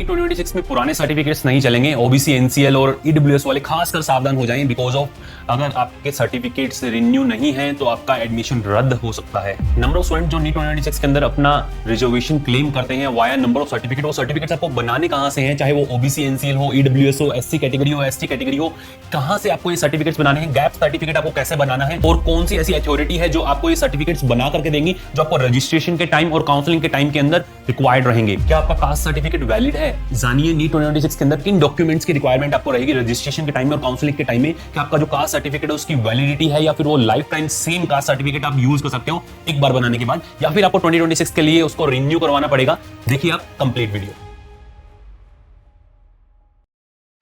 NEET 2026 में पुराने certificates नहीं चलेंगे। ओबीसी, एनसीएल और ईडब्ल्यूएस वाले खासकर सावधान हो जाएं, बिकॉज ऑफ अगर आपके सर्टिफिकेट्स रिन्यू नहीं है तो आपका एडमिशन रद्द हो सकता है। नंबर ऑफ स्टूडेंट जो नीट 2026 के अंदर अपना रिजर्वेशन क्लेम करते हैं वाया नंबर ऑफ सर्टिफिकेट, वो सर्टिफिकेट्स आपको बनाने कहां से हैं, चाहे वो ओबीसी, एनसीएल हो, ईडब्ल्यूएस हो, एससी कैटेगरी हो, एसटी कैटेगरी हो, कहां से आपको ये सर्टिफिकेट्स बनाने हैं, गैप सर्टिफिकेट आपको कैसे बनाना है और कौन सी ऐसी अथॉरिटी है जो आपको ये सर्टिफिकेट्स बना करके देंगी जो आपको रजिस्ट्रेशन के टाइम और काउंसलिंग के टाइम के अंदर रिक्वायर्ड रहेंगे। क्या आपका कास्ट सर्टिफिकेट वैलिड है? जानिए नीट 2026 के अंदर किन डॉक्यूमेंट्स की रिक्वायरमेंट आपको रहेगी रजिस्ट्रेशन के टाइम में और काउंसलिंग के टाइम में। क्या आपका जो कास्ट सर्टिफिकेट है उसकी वैलिडिटी है या फिर वो life time same caste certificate आप यूज कर सकते हो एक बार बनाने के बाद, या फिर आपको 2026 के लिए उसको रिन्यू करवाना पड़ेगा। देखिए आप complete video.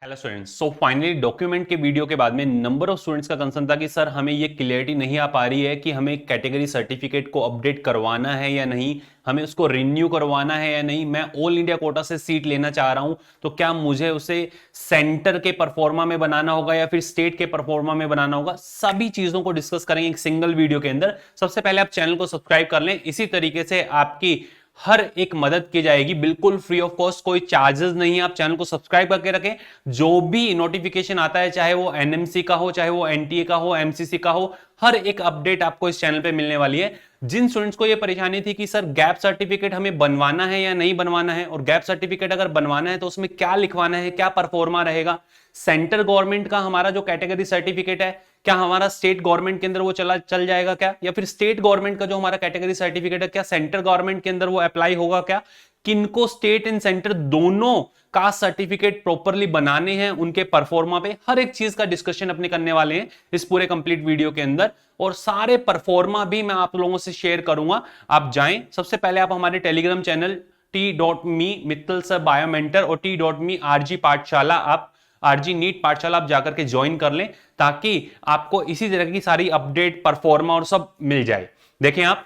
Hello students, so finally document के वीडियो के बाद में नंबर ऑफ स्टूडेंट्स का कंसर्न था कि सर हमें ये क्लियरिटी नहीं आ पा रही है कि हमें कैटेगरी सर्टिफिकेट को अपडेट करवाना है या नहीं, हमें उसको रिन्यू करवाना है या नहीं। मैं ऑल इंडिया कोटा से सीट लेना चाह रहा हूं तो क्या मुझे उसे सेंटर के परफॉर्मा में बनाना होगा या फिर स्टेट के परफॉर्मा में बनाना होगा। सभी चीजों को डिस्कस करेंगे एक सिंगल वीडियो के अंदर। सबसे पहले आप चैनल को सब्सक्राइब कर लें, इसी तरीके से आपकी हर एक मदद की जाएगी बिल्कुल फ्री ऑफ कॉस्ट, कोई चार्जेस नहीं है। आप चैनल को सब्सक्राइब करके रखें, जो भी नोटिफिकेशन आता है चाहे वो एनएमसी का हो, चाहे वो एनटीए का हो, एमसीसी का हो, हर एक अपडेट आपको इस चैनल पे मिलने वाली है। जिन स्टूडेंट्स को ये परेशानी थी कि सर गैप सर्टिफिकेट हमें बनवाना है या नहीं बनवाना है, और गैप सर्टिफिकेट अगर बनवाना है तो उसमें क्या लिखवाना है, क्या परफॉर्मा रहेगा, सेंटर गवर्नमेंट का हमारा जो कैटेगरी सर्टिफिकेट है क्या हमारा स्टेट गवर्नमेंट के अंदर वो चल जाएगा क्या, या फिर स्टेट गवर्नमेंट का जो हमारा कैटेगरी सर्टिफिकेट है क्या सेंटर गवर्नमेंट के अंदर वो अप्लाई होगा क्या, किनको स्टेट एंड सेंटर दोनों कास्ट सर्टिफिकेट प्रॉपरली बनाने हैं, उनके परफॉर्मा पे हर एक चीज का डिस्कशन अपने करने वाले हैं इस पूरे कंप्लीट वीडियो के अंदर। और सारे परफॉर्मा भी मैं आप लोगों से शेयर करूंगा। आप जाएं, सबसे पहले आप हमारे Telegram channel t.me Mittal sir biomentor और t.me आरजी पाठशाला, आप आरजी नीट पाठशाला आप जाकर के ज्वाइन कर लें ताकि आपको इसी तरह की सारी अपडेट, परफॉर्मा और सब मिल जाए। देखें आप,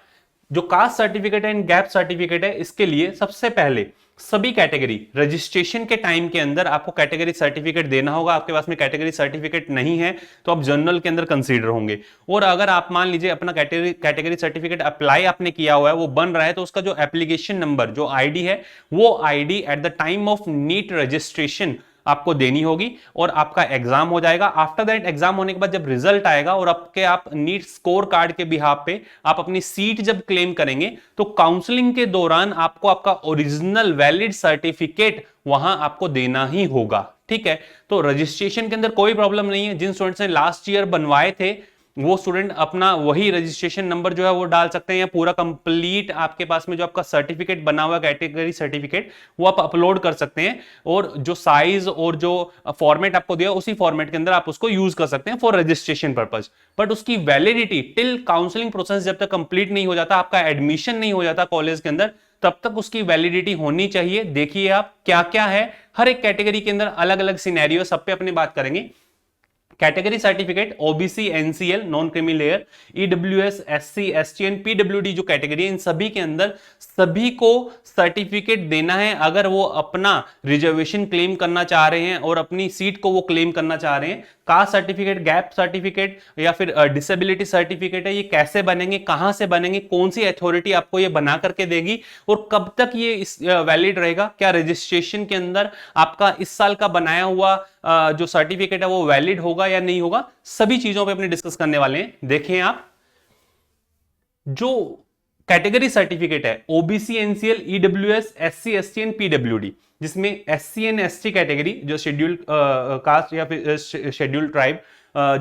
जो caste certificate and gap certificate है इसके लिए सबसे पहले सभी कैटेगरी रजिस्ट्रेशन के टाइम के अंदर आपको कैटेगरी सर्टिफिकेट देना होगा। आपके पास में कैटेगरी सर्टिफिकेट नहीं है तो आप जनरल के अंदर कंसीडर होंगे। और अगर आप मान लीजिए अपना कैटेगरी सर्टिफिकेट अप्लाई आपने किया हुआ है, वो बन रहा है, तो उसका जो एप्लीकेशन नंबर, जो आईडी है, वो ID at the time of NEET registration आपको देनी होगी और आपका एग्जाम हो जाएगा। आफ्टर दैट एग्जाम होने के बाद जब रिजल्ट आएगा और आप नीट स्कोर कार्ड के बिहाफ पे आप अपनी सीट जब क्लेम करेंगे तो काउंसलिंग के दौरान आपको आपका ओरिजिनल वैलिड सर्टिफिकेट वहां आपको देना ही होगा। ठीक है, तो रजिस्ट्रेशन के अंदर कोई प्रॉब्लम नहीं है। जिन स्टूडेंट्स ने लास्ट ईयर बनवाए थे वो स्टूडेंट अपना वही रजिस्ट्रेशन नंबर जो है वो डाल सकते हैं, या पूरा कंप्लीट आपके पास में जो आपका सर्टिफिकेट बना हुआ कैटेगरी सर्टिफिकेट वो आप अपलोड कर सकते हैं, और जो साइज और जो फॉर्मेट आपको दिया उसी फॉर्मेट के अंदर आप उसको यूज कर सकते हैं फॉर रजिस्ट्रेशन पर्पज। बट उसकी वैलिडिटी टिल काउंसलिंग प्रोसेस जब तक कंप्लीट नहीं हो जाता, आपका एडमिशन नहीं हो जाता कॉलेज के अंदर, तब तक उसकी वैलिडिटी होनी चाहिए। देखिए आप क्या क्या है, हर एक कैटेगरी के अंदर अलग अलग सिनेरियो, सब पे अपनी बात करेंगे। Category certificate OBC, NCL non creamy layer, EWS, SC, ST and PWD जो कैटेगरी है, इन सभी के अंदर सभी को सर्टिफिकेट देना है अगर वो अपना रिजर्वेशन क्लेम करना चाह रहे हैं और अपनी सीट को वो क्लेम करना चाह रहे हैं। कास्ट सर्टिफिकेट, गैप सर्टिफिकेट या फिर डिसेबिलिटी सर्टिफिकेट है, ये कैसे बनेंगे, कहां से बनेंगे, कौन सी अथॉरिटी आपको ये बना करके देगी और कब तक ये वैलिड रहेगा, क्या रजिस्ट्रेशन के अंदर आपका इस साल का बनाया हुआ जो सर्टिफिकेट है वो वैलिड होगा या नहीं होगा, सभी चीजों पे अपने डिस्कस करने वाले हैं। देखें आप, जो कैटेगरी सर्टिफिकेट है OBC, NCL, EWS, SC, ST and PWD, जिसमें एससी एंड एसटी कैटेगरी जो शेड्यूल्ड कास्ट या फिर शेड्यूल्ड ट्राइब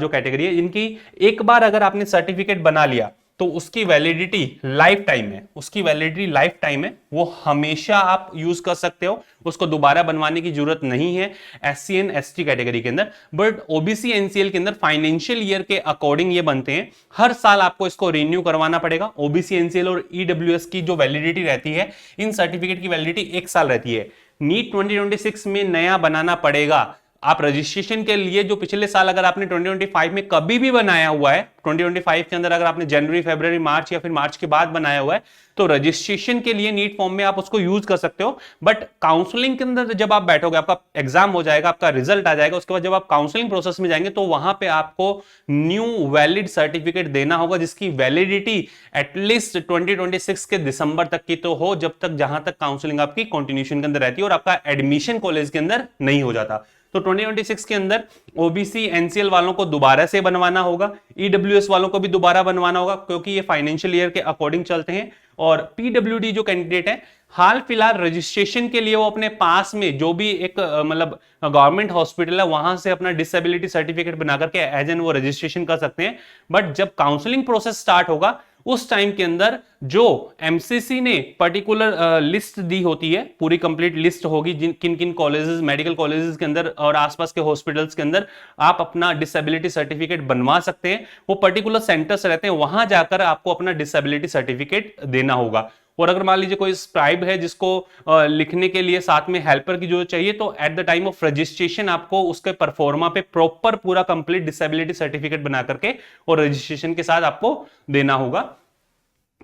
जो कैटेगरी है, इनकी एक बार अगर आपने सर्टिफिकेट बना लिया तो उसकी वैलिडिटी लाइफ टाइम है, उसकी वैलिडिटी लाइफ टाइम है, वो हमेशा आप यूज कर सकते हो, उसको दोबारा बनवाने की जरूरत नहीं है एससी एंड एसटी कैटेगरी के अंदर। बट ओबीसी, एनसीएल के अंदर फाइनेंशियल ईयर के अकॉर्डिंग ये बनते हैं, हर साल आपको इसको रिन्यू करवाना पड़ेगा। ओबीसी, एनसीएल और ईडब्ल्यूएस की जो वैलिडिटी रहती है, इन सर्टिफिकेट की वैलिडिटी 1 साल रहती है। नीट 2026 में नया बनाना पड़ेगा आप रजिस्ट्रेशन के लिए जो पिछले साल अगर आपने 2025 में कभी भी बनाया हुआ है, 2025 के अंदर अगर आपने जनवरी, फरवरी, मार्च या फिर मार्च के बाद बनाया हुआ है, तो रजिस्ट्रेशन के लिए नीट फॉर्म में आप उसको यूज कर सकते हो। बट काउंसलिंग के अंदर जब आप बैठोगे, आपका एग्जाम हो जाएगा, आपका रिजल्ट आ जाएगा, उसके बाद जब आप काउंसलिंग प्रोसेस में जाएंगे तो वहां पे आपको न्यू वैलिड सर्टिफिकेट देना होगा, जिसकी वैलिडिटी एटलीस्ट 2026 के दिसंबर तक की तो हो, जब तक जहां तक काउंसलिंग आपकी कंटिन्यूएशन के अंदर रहती है और आपका एडमिशन कॉलेज के अंदर नहीं हो जाता। तो 2026 के अंदर ओबीसी एनसीएल वालों को दोबारा से बनवाना होगा, ईडब्ल्यूएस वालों को भी दोबारा बनवाना होगा, क्योंकि ये फाइनेंशियल ईयर के अकॉर्डिंग चलते हैं। और पीडब्ल्यूडी जो कैंडिडेट है, हाल फिलहाल रजिस्ट्रेशन के लिए वो अपने पास में जो भी एक मतलब गवर्नमेंट हॉस्पिटल है वहां से अपना डिसेबिलिटी सर्टिफिकेट बना करके एज एन वो रजिस्ट्रेशन कर सकते हैं। बट जब काउंसलिंग प्रोसेस स्टार्ट होगा उस टाइम के अंदर जो एमसीसी ने पर्टिकुलर लिस्ट दी होती है, पूरी कंप्लीट लिस्ट होगी किन किन कॉलेजेस, मेडिकल कॉलेजेस के अंदर और आसपास के हॉस्पिटल्स के अंदर आप अपना डिसेबिलिटी सर्टिफिकेट बनवा सकते हैं। वो पर्टिकुलर सेंटर्स रहते हैं, वहां जाकर आपको अपना डिसेबिलिटी सर्टिफिकेट देना होगा। और अगर मान लीजिए कोई स्क्राइब है जिसको लिखने के लिए साथ में हेल्पर की जरूरत चाहिए, तो eight the time of registration आपको उसके परफॉर्मा पे प्रॉपर पूरा कंप्लीट डिसेबिलिटी सर्टिफिकेट बना करके और रजिस्ट्रेशन के साथ आपको देना होगा।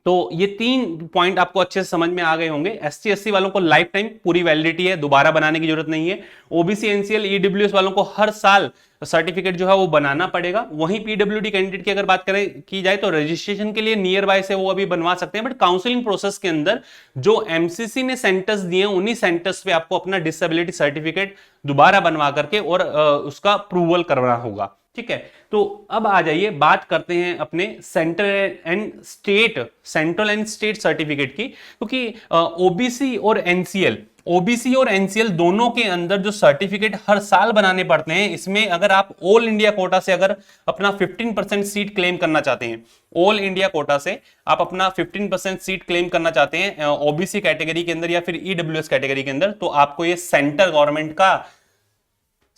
तो ये 3 पॉइंट आपको अच्छे से समझ में आ गए होंगे। एसटी एससी वालों को लाइफ टाइम पूरी वैलिडिटी है, दोबारा बनाने की जरूरत नहीं है। ओबीसी एनसीएल ईडब्ल्यूएस वालों को हर साल सर्टिफिकेट जो है वो बनाना पड़ेगा। वहीं पीडब्ल्यूडी कैंडिडेट की अगर बात करें की जाए तो रजिस्ट्रेशन के लिए नियर बाय से वो अभी बनवा सकते हैं, बट काउंसलिंग प्रोसेस के अंदर जो एमसीसी ने सेंटर्स दिए उन्हीं सेंटर्स पे आपको अपना डिसेबिलिटी सर्टिफिकेट दोबारा बनवा करके और उसका अप्रूवल करवाना होगा। ठीक है, तो अब आ जाइए बात करते हैं अपने सेंट्रल एंड स्टेट सर्टिफिकेट की, क्योंकि ओबीसी और एनसीएल दोनों के अंदर जो सर्टिफिकेट हर साल बनाने पड़ते हैं, इसमें अगर आप ऑल इंडिया कोटा से अगर अपना 15% सीट क्लेम करना चाहते हैं, ऑल इंडिया कोटा से आप अपना 15% सीट क्लेम करना चाहते हैं ओबीसी कैटेगरी के अंदर या फिर ईडब्ल्यूएस कैटेगरी के अंदर, तो आपको ये सेंट्रल गवर्नमेंट का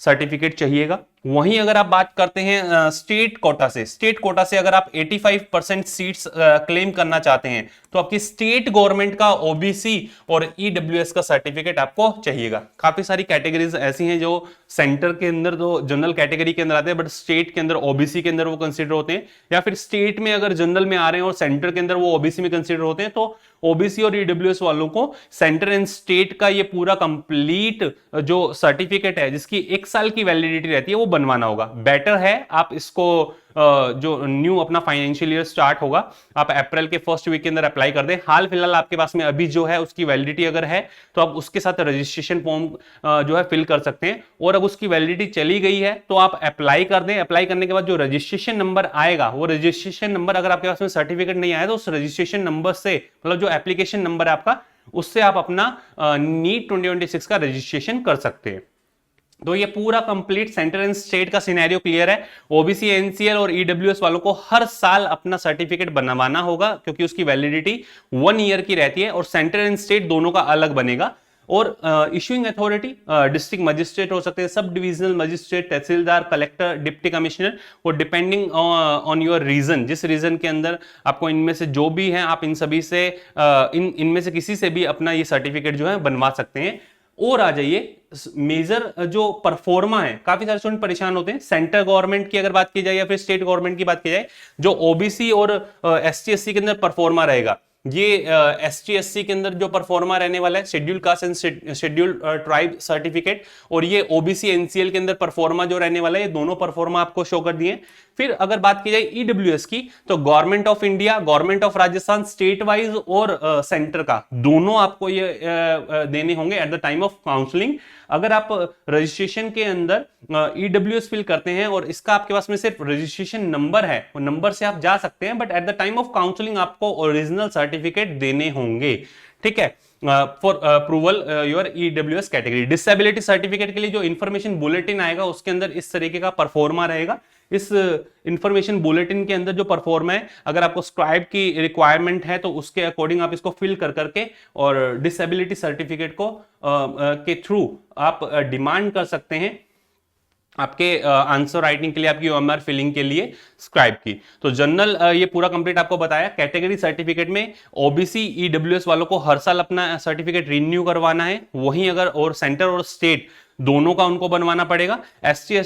सर्टिफिकेट चाहिएगा। वहीं अगर आप बात करते हैं स्टेट कोटा से अगर आप 85% सीट्स क्लेम करना चाहते हैं, तो आपकी स्टेट गवर्नमेंट का ओबीसी और ईडब्ल्यूएस का सर्टिफिकेट आपको चाहिएगा। काफी सारी कैटेगरीज ऐसी हैं जो सेंटर के अंदर तो जनरल कैटेगरी के अंदर आते हैं, बट स्टेट के अंदर ओबीसी के अंदर वो कंसिडर होते हैं, या फिर स्टेट में अगर जनरल में आ रहे हैं और सेंटर के अंदर वो ओबीसी में कंसिडर होते हैं, तो ओबीसी और ईडब्ल्यूएस वालों को सेंटर एंड स्टेट का ये पूरा कंप्लीट जो सर्टिफिकेट है जिसकी 1 साल की वैलिडिटी रहती है वो बनवाना होगा। बेटर है आप इसको जो न्यू अपना फाइनेंशियल ईयर स्टार्ट होगा, आप अप्रैल के फर्स्ट वीक के अंदर अप्लाई कर दें। हाल फिलहाल आपके पास में अभी जो है उसकी वैलिडिटी अगर है तो आप उसके साथ रजिस्ट्रेशन फॉर्म जो है फिल कर सकते हैं, और अब उसकी वैलिडिटी चली गई है तो आप अप्लाई कर दें। अप्लाई करने के बाद जो रजिस्ट्रेशन नंबर आएगा, वो रजिस्ट्रेशन नंबर अगर आपके पास में सर्टिफिकेट नहीं आया तो उस रजिस्ट्रेशन नंबर से, मतलब जो एप्लीकेशन नंबर है आपका, उससे आप अपना नीट 2026 का रजिस्ट्रेशन कर सकते हैं। तो ये पूरा कंप्लीट सेंटर एंड स्टेट का सिनेरियो क्लियर है। ओबीसी एनसीएल और ईडब्ल्यूएस वालों को हर साल अपना सर्टिफिकेट बनवाना होगा, क्योंकि उसकी वैलिडिटी 1 ईयर की रहती है, और सेंटर एंड स्टेट दोनों का अलग बनेगा। और इश्यूइंग अथॉरिटी डिस्ट्रिक्ट मजिस्ट्रेट हो सकते हैं, सब डिविजनल मजिस्ट्रेट, तहसीलदार, कलेक्टर, डिप्टी कमिश्नर, और डिपेंडिंग ऑन योर रीजन, जिस रीजन के अंदर आपको इनमें से जो भी है आप इन सभी से इनमें से किसी से भी अपना ये सर्टिफिकेट जो है बनवा सकते हैं। और आ जाइए मेजर जो परफॉर्मा है, काफी सारे स्टूडेंट परेशान होते हैं। सेंट्रल गवर्नमेंट की अगर बात की जाए या फिर स्टेट गवर्नमेंट की बात की जाए, जो ओबीसी और एसटी एससी के अंदर परफॉर्मा रहेगा, ये एसटी एससी के अंदर जो परफॉर्मा रहने वाला है schedule caste and schedule tribe certificate, और ये ओबीसी एनसीएल के अंदर परफॉर्मा जो रहने वाला है, ये दोनों परफॉर्मा आपको शो कर दिए। फिर अगर बात की जाए ईडब्ल्यूएस की, तो government of India, government of Rajasthan, state wise और सेंटर का दोनों आपको ये देने होंगे eight the time of counselling. अगर आप रजिस्ट्रेशन के अंदर ईडब्ल्यूएस फिल करते हैं और इसका आपके पास में सिर्फ रजिस्ट्रेशन नंबर है, वो नंबर से आप जा सकते हैं, but at the time of counselling आपको ओरिजिनल सर्टिफिकेट देने होंगे। ठीक है, for approval your EWS category. Disability certificate के लिए जो इंफॉर्मेशन बुलेटिन आएगा उसके अंदर इस तरीके का परफॉर्मा रहेगा। इस इंफॉर्मेशन बुलेटिन के अंदर जो परफॉर्मा है, अगर आपको स्क्राइब की रिक्वायरमेंट है तो उसके अकॉर्डिंग आप इसको फिल कर करके और डिसेबिलिटी सर्टिफिकेट को के थ्रू आप डिमांड कर सकते हैं आपके आंसर राइटिंग के लिए, आपकी ओएमआर फिलिंग के लिए स्क्राइब की। तो जनरल ये पूरा कंप्लीट आपको बताया। कैटेगरी सर्टिफिकेट में ओबीसी ईडब्ल्यूएस वालों को हर साल अपना सर्टिफिकेट रिन्यू करवाना है। वहीं अगर और सेंटर और स्टेट दोनों का उनको बनवाना पड़ेगा। एसटी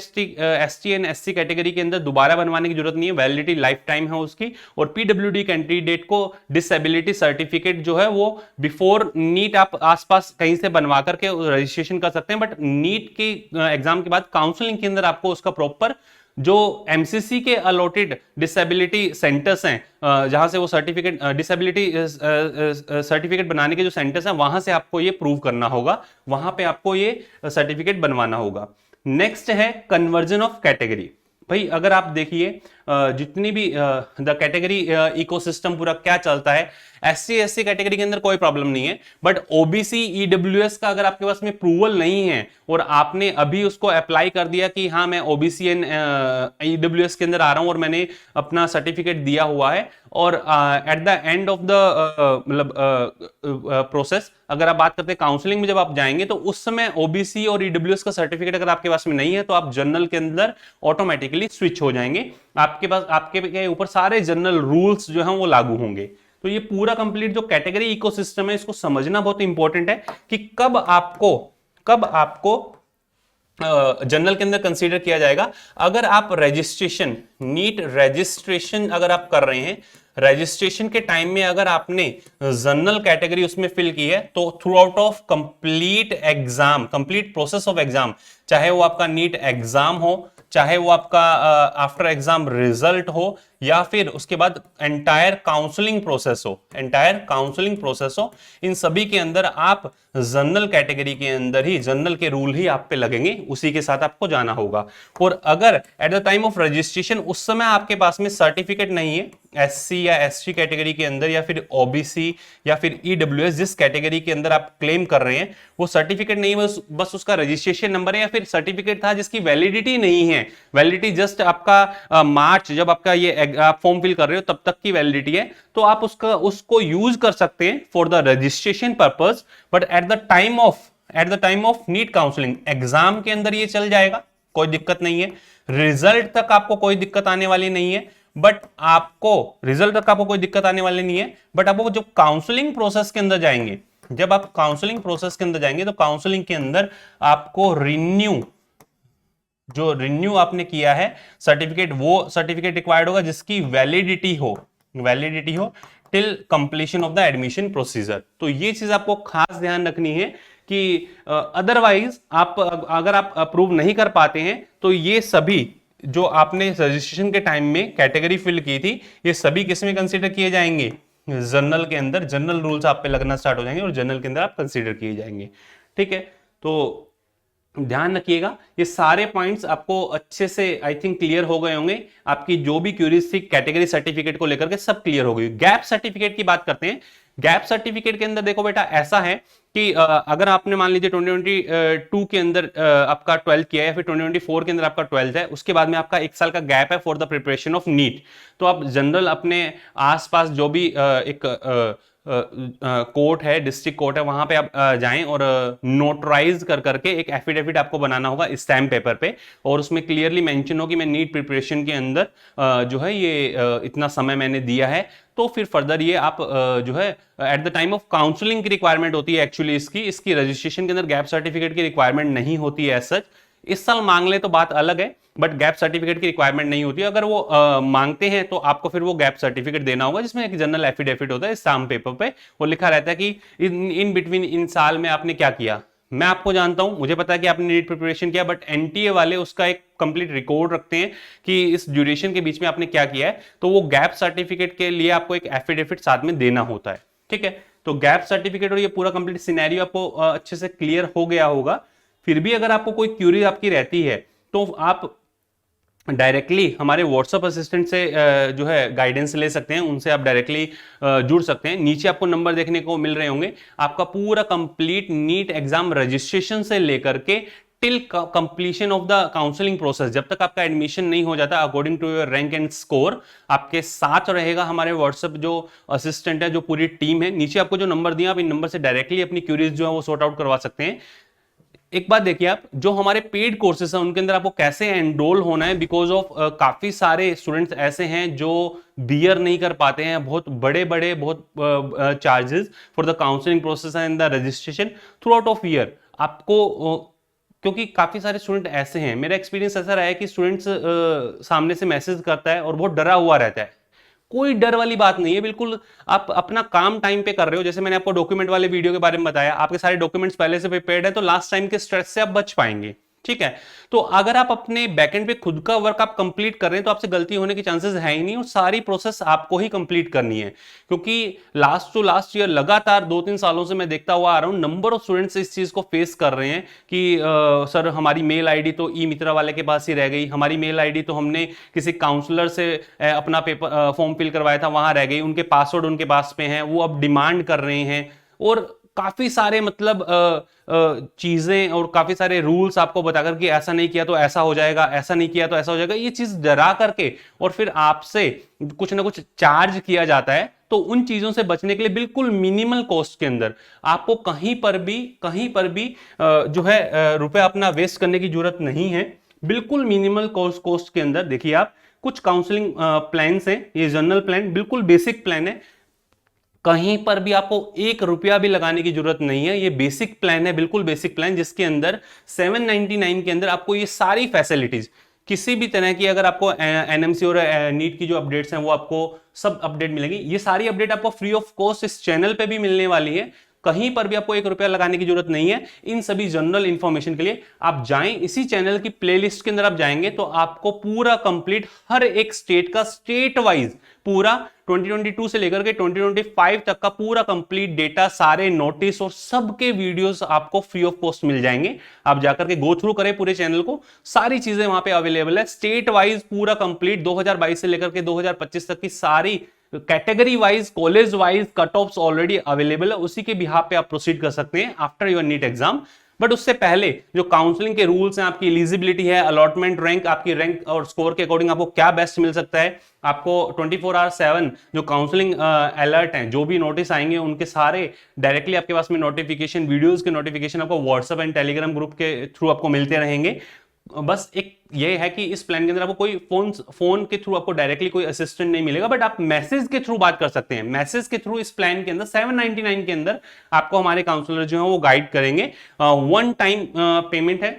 एंड एससी कैटेगरी के अंदर दोबारा बनवाने की जरूरत नहीं है, वैलिडिटी लाइफ टाइम है उसकी। और पीडब्ल्यूडी कैंडिडेट को डिसेबिलिटी सर्टिफिकेट जो है वो बिफोर नीट आप आसपास कहीं से बनवा करके रजिस्ट्रेशन कर सकते हैं, बट नीट की एग्जाम के बाद काउंसलिंग के अंदर आपको उसका प्रॉपर जो एमसीसी के अलॉटेड डिसेबिलिटी सेंटर्स हैं जहां से वो सर्टिफिकेट डिसेबिलिटी सर्टिफिकेट बनाने के जो सेंटर्स हैं वहां से आपको ये प्रूव करना होगा, वहां पे आपको ये सर्टिफिकेट बनवाना होगा। नेक्स्ट है कन्वर्जन ऑफ कैटेगरी। भाई अगर आप देखिए जितनी भी द कैटेगरी इकोसिस्टम पूरा क्या चलता है, एससी एससी कैटेगरी के अंदर कोई प्रॉब्लम नहीं है, बट ओबीसी ईडब्ल्यूएस का अगर आपके पास में अप्रूवल नहीं है और आपने अभी उसको अप्लाई कर दिया कि हाँ मैं ओबीसी एंड ईडब्ल्यूएस के अंदर आ रहा हूं और मैंने अपना सर्टिफिकेट दिया हुआ है, और at the end of the मतलब प्रोसेस अगर आप बात करते हैं काउंसलिंग में जब आप जाएंगे तो उस समय ओबीसी और ईडब्ल्यूएस का सर्टिफिकेट अगर आपके पास में नहीं है तो आप जनरल के अंदर ऑटोमेटिकली स्विच हो जाएंगे, आपके पास आपके ऊपर सारे जनरल रूल्स जो हैं वो लागू होंगे। तो ये पूरा कंप्लीट जो कैटेगरी इकोसिस्टम है इसको समझना बहुत इंपॉर्टेंट है कि कब आपको जनरल के अंदर कंसीडर किया जाएगा। अगर आप रजिस्ट्रेशन नीट रजिस्ट्रेशन अगर आप कर रहे हैं, रजिस्ट्रेशन के टाइम में अगर आपने जनरल कैटेगरी उसमें फिल की है तो through out of complete exam, complete process of exam, चाहे वो आपका नीट एग्जाम हो, चाहे वो आपका आफ्टर एग्जाम रिजल्ट हो, या फिर उसके बाद एंटायर काउंसलिंग प्रोसेस हो, इन सभी के अंदर आप जनरल कैटेगरी के अंदर ही जनरल के रूल ही आप पे लगेंगे, उसी के साथ आपको जाना होगा। और अगर eight the time of registration उस समय आपके पास में सर्टिफिकेट नहीं है एससी या एसटी कैटेगरी के अंदर या फिर ओबीसी या फिर ईडब्ल्यूएस जिस कैटेगरी के अंदर आप क्लेम कर रहे हैं वो सर्टिफिकेट नहीं, बस उसका रजिस्ट्रेशन नंबर है या फिर सर्टिफिकेट था जिसकी वैलिडिटी नहीं है, वैलिडिटी जस्ट आपका मार्च जब आपका ये आप फॉर्म फिल कर रहे हो तब तक की वैलिडिटी है, तो आप उसको यूज कर सकते हैं for the registration purpose. But at the time of NEET counselling exam के अंदर ये चल जाएगा, कोई दिक्कत नहीं है, रिजल्ट तक आपको कोई दिक्कत आने वाली नहीं है। बट आपको रिजल्ट तक आपको कोई दिक्कत आने वाली नहीं है, बट आपको जो काउंसलिंग प्रोसेस के अंदर जाएंगे, जब आप काउंसलिंग प्रोसेस के अंदर जाएंगे तो काउंसलिंग के अंदर आपको रिन्यू आपने किया है सर्टिफिकेट, वो सर्टिफिकेट रिक्वायर्ड होगा जिसकी वैलिडिटी हो till completion of the admission procedure. तो ये चीज आपको खास ध्यान रखनी है कि अदरवाइज अगर आप अप्रूव नहीं कर पाते हैं तो ये सभी जो आपने रजिस्ट्रेशन के टाइम में कैटेगरी फिल की थी ये सभी किस में कंसीडर किए जाएंगे, जनरल के अंदर, जनरल रूल्स आप पे लगना स्टार्ट हो जाएंगे और जनरल के अंदर आप कंसीडर किए जाएंगे। ठीक है, तो ध्यान रखिएगा ये सारे पॉइंट्स आपको अच्छे से आई थिंक क्लियर हो गए होंगे, आपकी जो भी क्यूरीज थी कैटेगरी सर्टिफिकेट को लेकर के सब क्लियर हो गई। गैप सर्टिफिकेट की बात करते हैं। गैप सर्टिफिकेट के अंदर देखो बेटा ऐसा है कि अगर आपने मान लीजिए 2022 के अंदर आपका 12th किया है या फिर 2024 के अंदर आपका 12th है, उसके बाद में आपका 1 साल का गैप है for the preparation of NEET, तो आप जनरल अपने आसपास जो भी एक कोर्ट है, डिस्ट्रिक्ट कोर्ट है, वहां पे आप जाएं और नोटराइज कर करके एक एफिडेविट आपको बनाना होगा स्टैम्प पेपर पे, और उसमें क्लियरली मेंशन हो कि मैं नीट प्रिपरेशन के अंदर जो है ये इतना समय मैंने दिया है। तो फिर फर्दर ये आप जो है eight the time of counselling की रिक्वायरमेंट होती है, एक्चुअली इसकी रजिस्ट्रेशन के अंदर गैप सर्टिफिकेट की रिक्वायरमेंट नहीं होती है एज सच। इस साल मांग ले तो बात अलग है, बट गैप सर्टिफिकेट की रिक्वायरमेंट नहीं होती है। अगर वो मांगते हैं तो आपको फिर वो गैप सर्टिफिकेट देना होगा जिसमें एक जनरल एफिडेविट होता है स्टाम्प पेपर पे, वो लिखा रहता है कि इन बिटवीन इन साल में आपने क्या किया। मैं आपको जानता हूं, मुझे पता है कि आपने नीट प्रिपरेशन किया, बट एनटीए वाले उसका एक कंप्लीट रिकॉर्ड रखते हैं कि इस ड्यूरेशन के बीच में आपने क्या किया है, तो वो गैप सर्टिफिकेट के लिए आपको एक एफिडेविट साथ में देना होता है। ठीक है, तो गैप सर्टिफिकेट और ये पूरा कंप्लीट सिनेरियो आपको अच्छे से क्लियर हो गया होगा। फिर भी अगर आपको कोई क्यूरी आपकी रहती है तो आप डायरेक्टली हमारे व्हाट्सएप असिस्टेंट से जो है गाइडेंस ले सकते हैं, उनसे आप डायरेक्टली जुड़ सकते हैं। नीचे आपको नंबर देखने को मिल रहे होंगे। आपका पूरा कंप्लीट नीट एग्जाम रजिस्ट्रेशन से लेकर के till completion of the counselling process, जब तक आपका एडमिशन नहीं हो जाता according to your rank and score, आपके साथ रहेगा हमारे व्हाट्सएप जो असिस्टेंट है, जो पूरी टीम है। नीचे आपको जो नंबर दिया आप इन नंबर से डायरेक्टली अपनी क्यूरीज जो है वो सॉर्ट आउट करवा सकते हैं। एक बात देखिए, आप जो हमारे पेड कोर्सेस हैं उनके अंदर आपको कैसे एनरोल होना है, बिकॉज ऑफ काफी सारे स्टूडेंट्स ऐसे हैं जो बियर नहीं कर पाते हैं बहुत बड़े बहुत charges for the counselling process and the registration through out of year. आपको क्योंकि काफी सारे स्टूडेंट ऐसे हैं, मेरा एक्सपीरियंस ऐसा रहा है कि स्टूडेंट्स सामने से मैसेज करता है और बहुत डरा हुआ रहता है। कोई डर वाली बात नहीं है, बिल्कुल आप अपना काम टाइम पे कर रहे हो। जैसे मैंने आपको डॉक्यूमेंट वाले वीडियो के बारे में बताया, आपके सारे डॉक्यूमेंट्स पहले से प्रिपेयर्ड है, तो लास्ट टाइम के स्ट्रेस से आप बच पाएंगे। ठीक है, तो अगर आप अपने बैकएंड पे खुद का वर्क आप कंप्लीट कर रहे हैं तो आपसे गलती होने के चांसेस है ही नहीं, और सारी प्रोसेस आपको ही कंप्लीट करनी है। क्योंकि लास्ट टू लास्ट ईयर लगातार 2-3 सालों से मैं देखता हुआ आ रहा हूं, नंबर ऑफ स्टूडेंट्स इस चीज को फेस कर रहे हैं कि सर हमारी मेल आईडी तो ई मित्रा वाले के पास ही रह गई, हमारी मेल आईडी तो हमने किसी काउंसलर से अपना पेपर फॉर्म फिल करवाया था वहां रह गई, उनके पासवर्ड उनके पास पे हैं, वो अब डिमांड कर रहे हैं। और काफी सारे मतलब चीजें और काफी सारे रूल्स आपको बताकर कि ऐसा नहीं किया तो ऐसा हो जाएगा, ऐसा नहीं किया तो ऐसा हो जाएगा, ये चीज डरा करके और फिर आपसे कुछ ना कुछ चार्ज किया जाता है। तो उन चीजों से बचने के लिए बिल्कुल मिनिमल कॉस्ट के अंदर आपको कहीं पर भी जो है रुपए अपना वेस्ट करने की जरूरत नहीं है। बिल्कुल मिनिमल कॉस्ट के अंदर देखिए, आप कुछ काउंसलिंग प्लान्स हैं, ये जनरल प्लान बिल्कुल बेसिक प्लान है, कहीं पर भी आपको 1 रुपया भी लगाने की जरूरत नहीं है। ये बेसिक प्लान है, बिल्कुल बेसिक प्लान, जिसके अंदर 799 के अंदर आपको ये सारी फैसिलिटीज, किसी भी तरह की अगर आपको एनएमसी और नीट की जो अपडेट्स हैं वो आपको सब अपडेट मिलेगी। ये सारी अपडेट आपको फ्री ऑफ कॉस्ट इस चैनल पे भी मिलने वाली है, कहीं पर भी आपको 1 रुपया लगाने की जरूरत नहीं है। इन सभी जनरल इंफॉर्मेशन के लिए आप जाएं, इसी चैनल की प्लेलिस्ट के अंदर आप जाएंगे तो आपको पूरा कंप्लीट हर एक स्टेट का स्टेट वाइज पूरा 2022 से लेकर के 2025 तक का पूरा कंप्लीट डेटा, सारे नोटिस और सबके वीडियोस आपको फ्री ऑफ कॉस्ट मिल जाएंगे। आप जाकर के गो थ्रू करें पूरे चैनल को, सारी चीजें वहां पे अवेलेबल है। स्टेट वाइज पूरा कंप्लीट 2022 से लेकर के 2025 तक की सारी category wise, college wise cut offs already available है, उसी के बिहाफ पे आप प्रोसीड कर सकते हैं after your NEET exam. But उससे पहले जो काउंसलिंग के रूल्स हैं, आपकी एलिजिबिलिटी है, अलॉटमेंट रैंक, आपकी रैंक और स्कोर के अकॉर्डिंग आपको क्या बेस्ट मिल सकता है, आपको 24/7 जो काउंसलिंग अलर्ट हैं, जो भी नोटिस आएंगे उनके सारे डायरेक्टली आपके पास में नोटिफिकेशन, वीडियोस के नोटिफिकेशन आपको व्हाट्सएप एंड टेलीग्राम ग्रुप के थ्रू आपको मिलते रहेंगे। बस एक ये है कि इस प्लान के अंदर आपको कोई फोन के थ्रू आपको डायरेक्टली कोई असिस्टेंट नहीं मिलेगा, बट आप मैसेज के थ्रू बात कर सकते हैं। मैसेज के थ्रू इस प्लान के अंदर 799 के अंदर आपको हमारे काउंसलर जो है वो गाइड करेंगे। वन टाइम पेमेंट है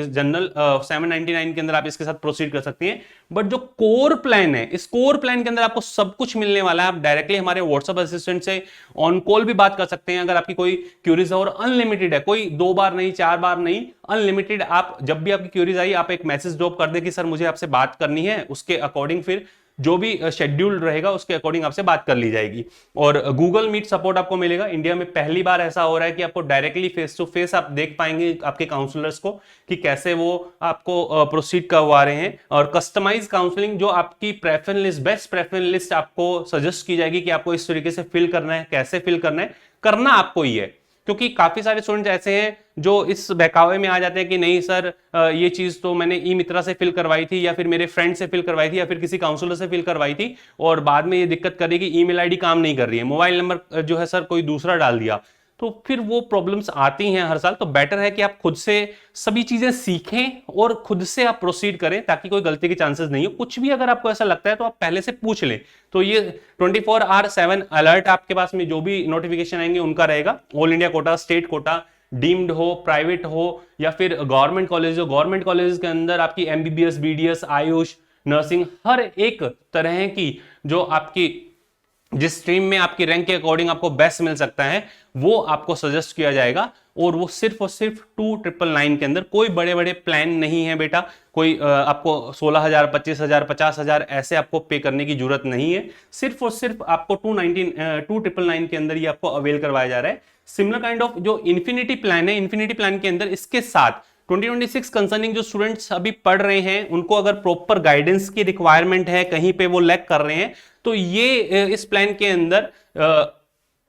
इस जनरल 799 के अंदर आप इसके साथ प्रोसीड कर सकते हैं। बट जो कोर प्लान है, इस कोर प्लान के अंदर आपको सब कुछ मिलने वाला है। आप डायरेक्टली हमारे व्हाट्सएप असिस्टेंट से ऑन कॉल भी बात कर सकते हैं अगर आपकी कोई क्यूरीज है, और अनलिमिटेड है, कोई 2 बार नहीं 4 बार नहीं, अनलिमिटेड। आप जब भी आपकी क्यूरीज आई आप एक मैसेज ड्रॉप कर दे कि सर मुझे आपसे बात करनी है, उसके अकॉर्डिंग फिर जो भी शेड्यूल रहेगा उसके अकॉर्डिंग आपसे बात कर ली जाएगी। और गूगल मीट सपोर्ट आपको मिलेगा। इंडिया में पहली बार ऐसा हो रहा है कि आपको डायरेक्टली फेस टू फेस आप देख पाएंगे आपके काउंसलर्स को कि कैसे वो आपको प्रोसीड करवा रहे हैं। और कस्टमाइज काउंसलिंग, जो आपकी preference list, best preference list आपको सजेस्ट की जाएगी कि आपको इस तरीके से फिल करना है, कैसे फिल करना है, करना आपको ही है। क्योंकि काफी सारे स्टूडेंट्स ऐसे हैं जो इस बहकावे में आ जाते हैं कि नहीं सर ये चीज तो मैंने ई मित्रा से फिल करवाई थी, या फिर मेरे फ्रेंड से फिल करवाई थी, या फिर किसी काउंसलर से फिल करवाई थी, और बाद में ये दिक्कत कर रही है कि ईमेल आईडी काम नहीं कर रही है, मोबाइल नंबर जो है सर कोई दूसरा डाल दिया, तो फिर वो प्रॉब्लम्स आती हैं हर साल। तो बेटर है कि आप खुद से सभी चीजें सीखें और खुद से आप प्रोसीड करें, ताकि कोई गलती के चांसेस नहीं हो। कुछ भी अगर आपको ऐसा लगता है तो आप पहले से पूछ लें। तो ये 24/7 अलर्ट आपके पास में जो भी नोटिफिकेशन आएंगे उनका रहेगा। All India quota, state quota, deemed हो, प्राइवेट हो, या फिर गवर्नमेंट कॉलेज हो। गवर्नमेंट कॉलेज के अंदर आपकी एमबीबीएस, बीडीएस, आयुष, नर्सिंग, हर एक तरह की जो आपकी जिस स्ट्रीम में आपकी रैंक के अकॉर्डिंग आपको बेस्ट मिल सकता है वो आपको सजेस्ट किया जाएगा। और वो सिर्फ और सिर्फ 2999 के अंदर, कोई बड़े बड़े प्लान नहीं है बेटा। कोई आपको 16,000, 25,000, 50,000 ऐसे आपको पे करने की जरूरत नहीं है। सिर्फ और सिर्फ आपको 2999 के अंदर ये आपको अवेल करवाया जा रहा है। सिमिलर काइंड ऑफ जो इन्फिनिटी प्लान है, इन्फिनिटी प्लान के अंदर इसके साथ 2026 कंसर्निंग जो स्टूडेंट्स अभी पढ़ रहे हैं उनको अगर प्रॉपर गाइडेंस की रिक्वायरमेंट है, कहीं पे वो लैक कर रहे हैं, तो ये इस प्लान के अंदर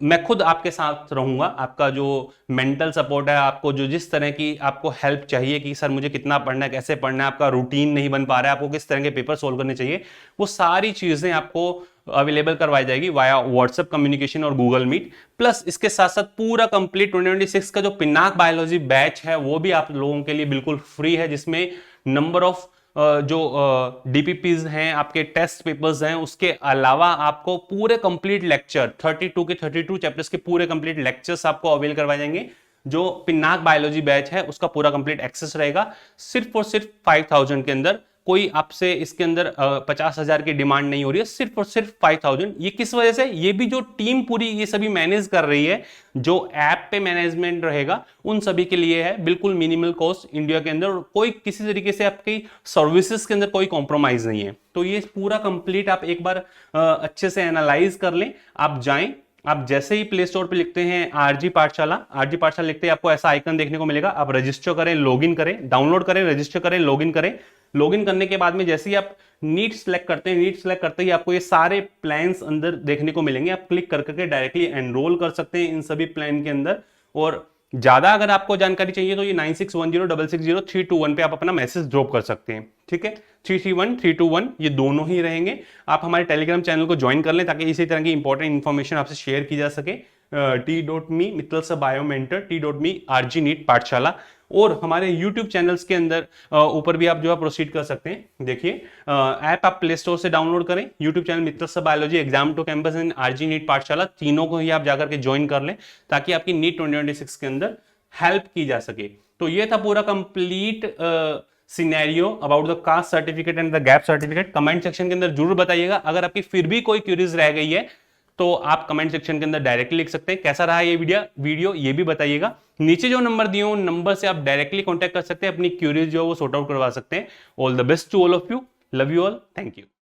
मैं खुद आपके साथ रहूंगा। आपका जो मेंटल सपोर्ट है, आपको जो जिस तरह की आपको हेल्प चाहिए कि सर मुझे कितना पढ़ना है, कैसे पढ़ना है, आपका रूटीन नहीं बन पा रहा है, आपको किस तरह के पेपर सोल्व करने चाहिए, वो सारी चीजें आपको अवेलेबल करवाई जाएगी वाया व्हाट्सएप कम्युनिकेशन और गूगल मीट। प्लस इसके साथ साथ पूरा कंप्लीट 2026 का जो पिनाक बायोलॉजी बैच है वो भी आप लोगों के लिए बिल्कुल फ्री है, जिसमें नंबर ऑफ जो डीपीपीज हैं, आपके टेस्ट पेपर्स हैं, उसके अलावा आपको पूरे कंप्लीट लेक्चर 32 के 32 चैप्टर्स के पूरे कंप्लीट लेक्चर्स आपको अवेल करवाए जाएंगे। जो पिनाक बायोलॉजी बैच है उसका पूरा कंप्लीट एक्सेस रहेगा सिर्फ और सिर्फ 5000 के अंदर। कोई आपसे इसके अंदर 50,000 की डिमांड नहीं हो रही है, सिर्फ और सिर्फ 5000। ये किस वजह से? ये भी जो टीम पूरी ये सभी मैनेज कर रही है, जो ऐप पे मैनेजमेंट रहेगा उन सभी के लिए है, बिल्कुल मिनिमल कॉस्ट इंडिया के अंदर, और कोई किसी तरीके से आपकी सर्विसेज के अंदर कोई कॉम्प्रोमाइज नहीं है। तो ये पूरा कंप्लीट आप एक बार अच्छे से एनालाइज कर लें। आप जाएं, आप जैसे ही प्ले स्टोर पे लिखते हैं आरजी पाठशाला, आरजी पाठशाला लिखते हैं आपको ऐसा आइकन देखने को मिलेगा। आप रजिस्टर करें, लॉगिन करें, डाउनलोड करें, रजिस्टर करें, लॉगिन करें। लॉगिन करने के बाद में जैसे ही आप नीट सेलेक्ट करते हैं, नीट सेलेक्ट करते ही आपको ये सारे प्लान्स अंदर देखने को मिलेंगे। आप क्लिक कर करके डायरेक्टली एनरोल कर सकते हैं इन सभी प्लान के अंदर। और ज्यादा अगर आपको जानकारी चाहिए तो ये 9610660321 पे आप अपना मैसेज ड्रॉप कर सकते हैं। ठीक है, 331321 ये दोनों ही रहेंगे। आप हमारे टेलीग्राम चैनल को ज्वाइन कर लें ताकि इसी तरह की इंपॉर्टेंट इन्फॉर्मेशन आपसे शेयर की जा सके। t.me मित्तल सा बायोमेंटर, t.me आरजी नीट पाठशाला। और हमारे YouTube चैनल्स के अंदर ऊपर भी आप जो है प्रोसीड कर सकते हैं। देखिए ऐप आप प्ले स्टोर से डाउनलोड करें, YouTube चैनल मित्तल सा biology, exam to campus and RG NEET Pathshala, तीनों को ही आप जाकर के ज्वाइन कर लें ताकि आपकी नीट 2026 के अंदर हेल्प की जा सके। तो ये था पूरा complete scenario about the caste certificate and the gap certificate. Comment section के अंदर जरूर बताइएगा। अगर आपकी फिर भी कोई क्यूरीज रह गई है तो आप कमेंट सेक्शन के अंदर डायरेक्टली लिख सकते हैं। कैसा रहा ये वीडियो ये भी बताइएगा। नीचे जो नंबर दिए उन नंबर से आप डायरेक्टली कांटेक्ट कर सकते हैं, अपनी क्यूरीज जो वो सॉर्ट आउट करवा सकते हैं। All the best to all of you, love you all, thank you.